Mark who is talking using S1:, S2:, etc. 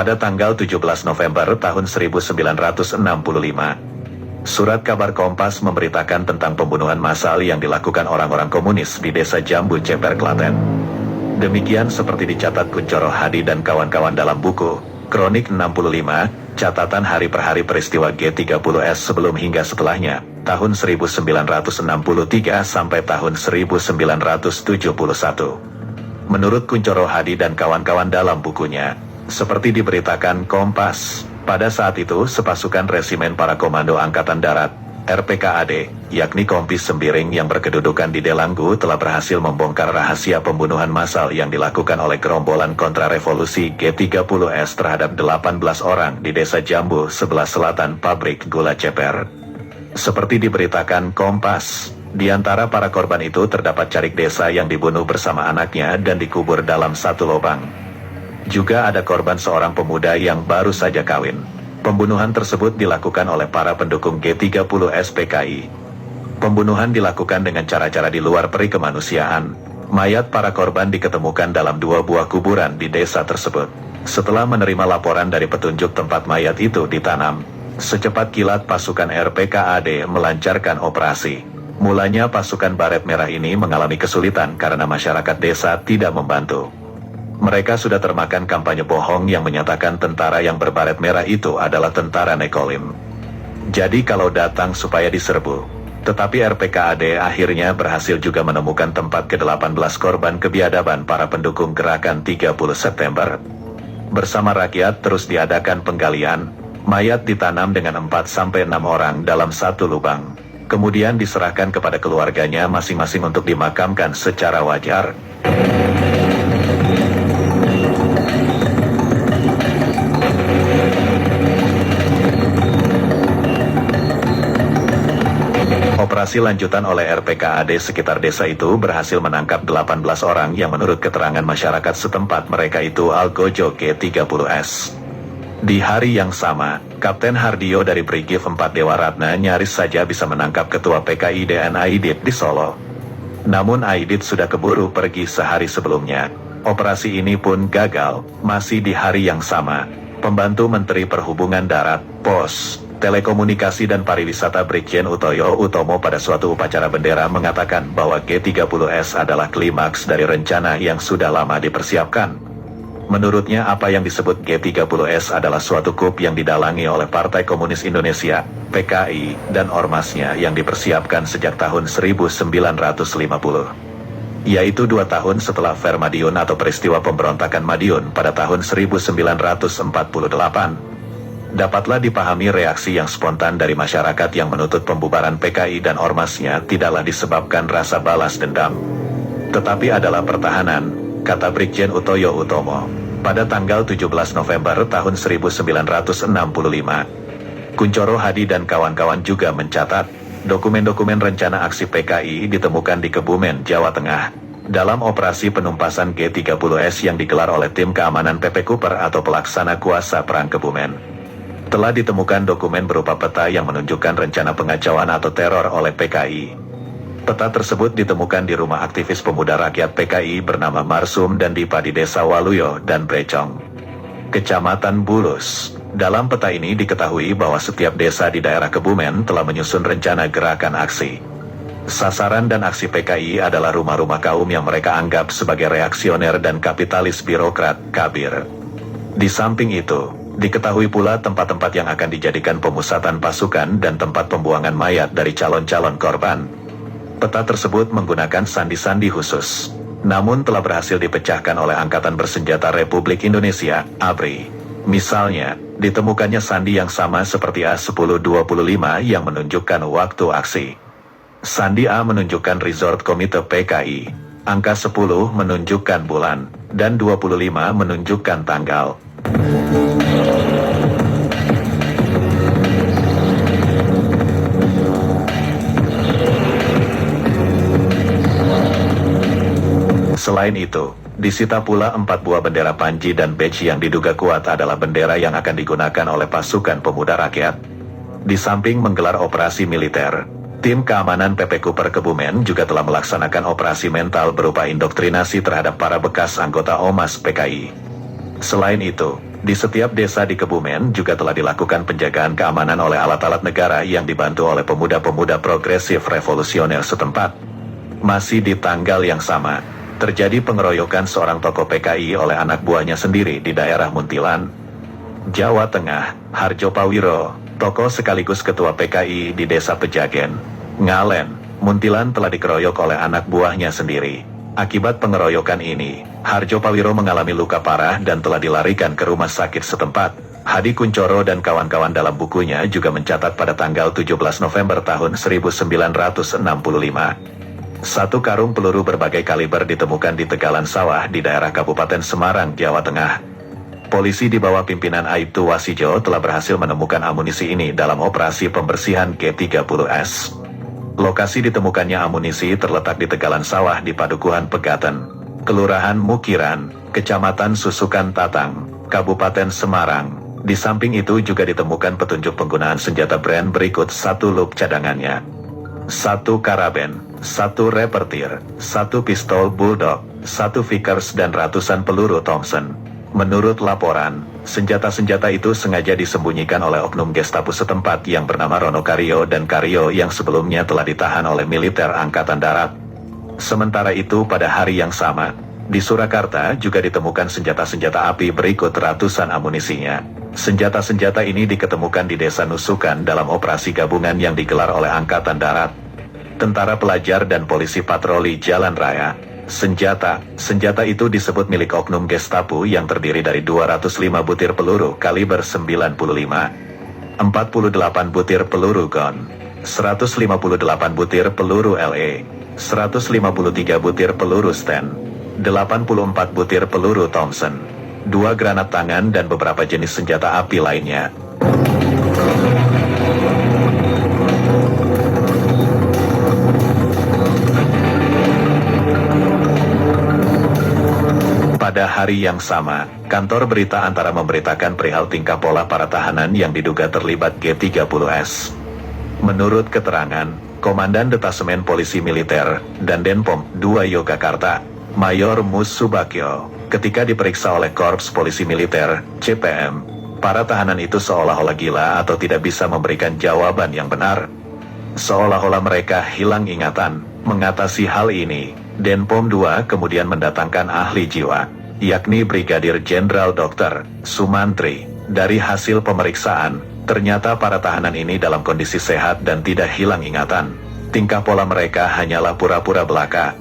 S1: pada tanggal 17 November tahun 1965. Surat kabar Kompas memberitakan tentang pembunuhan massal yang dilakukan orang-orang komunis di desa Jambu Ceper, Klaten. Demikian seperti dicatat Kuncoro Hadi dan kawan-kawan dalam buku Kronik 65, catatan hari per hari peristiwa G30S sebelum hingga setelahnya, tahun 1963 sampai tahun 1971. Menurut Kuncoro Hadi dan kawan-kawan dalam bukunya, seperti diberitakan Kompas, pada saat itu sepasukan resimen para komando Angkatan Darat, RPKAD, yakni Kompis Sembiring yang berkedudukan di Delanggu telah berhasil membongkar rahasia pembunuhan massal yang dilakukan oleh gerombolan kontrarevolusi G30S terhadap 18 orang di desa Jambu sebelah selatan pabrik gula Ceper. Seperti diberitakan Kompas, di antara para korban itu terdapat carik desa yang dibunuh bersama anaknya dan dikubur dalam satu lubang. Juga ada korban seorang pemuda yang baru saja kawin. Pembunuhan tersebut dilakukan oleh para pendukung G30S PKI. Pembunuhan dilakukan dengan cara-cara di luar peri kemanusiaan. Mayat para korban diketemukan dalam 2 buah kuburan di desa tersebut. Setelah menerima laporan dari petunjuk tempat mayat itu ditanam, secepat kilat pasukan RPKAD melancarkan operasi. Mulanya pasukan baret merah ini mengalami kesulitan karena masyarakat desa tidak membantu. Mereka sudah termakan kampanye bohong yang menyatakan tentara yang berbaret merah itu adalah tentara Nekolim. Jadi kalau datang supaya diserbu. Tetapi RPKAD akhirnya berhasil juga menemukan tempat ke-18 korban kebiadaban para pendukung gerakan 30 September. Bersama rakyat terus diadakan penggalian, mayat ditanam dengan 4-6 orang dalam satu lubang. Kemudian diserahkan kepada keluarganya masing-masing untuk dimakamkan secara wajar. Operasi lanjutan oleh RPKAD sekitar desa itu berhasil menangkap 18 orang yang menurut keterangan masyarakat setempat mereka itu Algojo G30S. Di hari yang sama, Kapten Hardio dari Brigif 4 Dewa Ratna nyaris saja bisa menangkap Ketua PKI DN Aidit di Solo. Namun Aidit sudah keburu pergi sehari sebelumnya. Operasi ini pun gagal. Masih di hari yang sama, Pembantu Menteri Perhubungan Darat, Pos, Telekomunikasi dan Pariwisata Brigjen Utoyo Utomo pada suatu upacara bendera mengatakan bahwa G30S adalah klimaks dari rencana yang sudah lama dipersiapkan. Menurutnya apa yang disebut G30S adalah suatu kup yang didalangi oleh Partai Komunis Indonesia, PKI, dan ormasnya yang dipersiapkan sejak tahun 1950. Yaitu 2 tahun setelah Fer Madiun atau peristiwa pemberontakan Madiun pada tahun 1948. Dapatlah dipahami reaksi yang spontan dari masyarakat yang menuntut pembubaran PKI dan ormasnya tidaklah disebabkan rasa balas dendam, tetapi adalah pertahanan, kata Brigjen Utoyo Utomo. Pada tanggal 17 November tahun 1965, Kuncoro Hadi dan kawan-kawan juga mencatat, dokumen-dokumen rencana aksi PKI ditemukan di Kebumen, Jawa Tengah, dalam operasi penumpasan G30S yang digelar oleh Tim Keamanan PP Cooper atau Pelaksana Kuasa Perang Kebumen. Telah ditemukan dokumen berupa peta yang menunjukkan rencana pengacauan atau teror oleh PKI. Peta tersebut ditemukan di rumah aktivis pemuda rakyat PKI bernama Marsum dan Dipa di Desa Waluyo dan Brecong, Kecamatan Bulus. Dalam peta ini diketahui bahwa setiap desa di daerah Kebumen telah menyusun rencana gerakan aksi. Sasaran dan aksi PKI adalah rumah-rumah kaum yang mereka anggap sebagai reaksioner dan kapitalis birokrat kabir. Di samping itu, diketahui pula tempat-tempat yang akan dijadikan pemusatan pasukan dan tempat pembuangan mayat dari calon-calon korban. Peta tersebut menggunakan sandi-sandi khusus, namun telah berhasil dipecahkan oleh Angkatan Bersenjata Republik Indonesia, ABRI. Misalnya, ditemukannya sandi yang sama seperti A1025 yang menunjukkan waktu aksi. Sandi A menunjukkan Resort Komite PKI, angka 10 menunjukkan bulan, dan 25 menunjukkan tanggal. Selain itu, disita pula 4 buah bendera panji dan badge yang diduga kuat adalah bendera yang akan digunakan oleh pasukan pemuda rakyat. Di samping menggelar operasi militer, Tim Keamanan PP Cooper Kebumen juga telah melaksanakan operasi mental berupa indoktrinasi terhadap para bekas anggota OMAS PKI. Selain itu, di setiap desa di Kebumen juga telah dilakukan penjagaan keamanan oleh alat-alat negara yang dibantu oleh pemuda-pemuda progresif revolusioner setempat. Masih di tanggal yang sama, terjadi pengeroyokan seorang tokoh PKI oleh anak buahnya sendiri di daerah Muntilan, Jawa Tengah. Harjo Pawiro, tokoh sekaligus ketua PKI di desa Pejagen, Ngalen, Muntilan telah dikeroyok oleh anak buahnya sendiri. Akibat pengeroyokan ini, Harjo Pawiro mengalami luka parah dan telah dilarikan ke rumah sakit setempat. Hadi Kuncoro dan kawan-kawan dalam bukunya juga mencatat pada tanggal 17 November tahun 1965. Satu karung peluru berbagai kaliber ditemukan di tegalan sawah di daerah Kabupaten Semarang, Jawa Tengah. Polisi di bawah pimpinan Aibtu Wasijo telah berhasil menemukan amunisi ini dalam operasi pembersihan G30S. Lokasi ditemukannya amunisi terletak di tegalan sawah di Padukuhan Pegaten, Kelurahan Mukiran, Kecamatan Susukan Tatang, Kabupaten Semarang. Di samping itu juga ditemukan petunjuk penggunaan senjata brand berikut: 1 lup cadangannya, 1 karaben, 1 repetir, 1 pistol bulldog, 1 Vickers dan ratusan peluru Thompson. Menurut laporan, senjata-senjata itu sengaja disembunyikan oleh oknum Gestapo setempat yang bernama Rono Karyo dan Karyo yang sebelumnya telah ditahan oleh militer Angkatan Darat. Sementara itu pada hari yang sama, di Surakarta juga ditemukan senjata-senjata api berikut ratusan amunisinya. Senjata-senjata ini diketemukan di Desa Nusukan dalam operasi gabungan yang digelar oleh Angkatan Darat, tentara pelajar dan polisi patroli jalan raya. Senjata itu disebut milik oknum Gestapo yang terdiri dari 205 butir peluru kaliber 95, 48 butir peluru gun, 158 butir peluru LE, 153 butir peluru Sten, 84 butir peluru Thompson, 2 granat tangan dan beberapa jenis senjata api lainnya. Pada hari yang sama, kantor berita antara memberitakan perihal tingkah pola para tahanan yang diduga terlibat G30S. Menurut keterangan Komandan Detasemen Polisi Militer dan Denpom 2 Yogyakarta, Mayor Mus Subakyo, ketika diperiksa oleh Korps Polisi Militer, CPM, para tahanan itu seolah-olah gila atau tidak bisa memberikan jawaban yang benar. Seolah-olah mereka hilang ingatan. Mengatasi hal ini, Denpom 2 kemudian mendatangkan ahli jiwa, yakni Brigadir Jenderal Dr. Sumantri. Dari hasil pemeriksaan, ternyata para tahanan ini dalam kondisi sehat dan tidak hilang ingatan. Tingkah pola mereka hanyalah pura-pura belaka.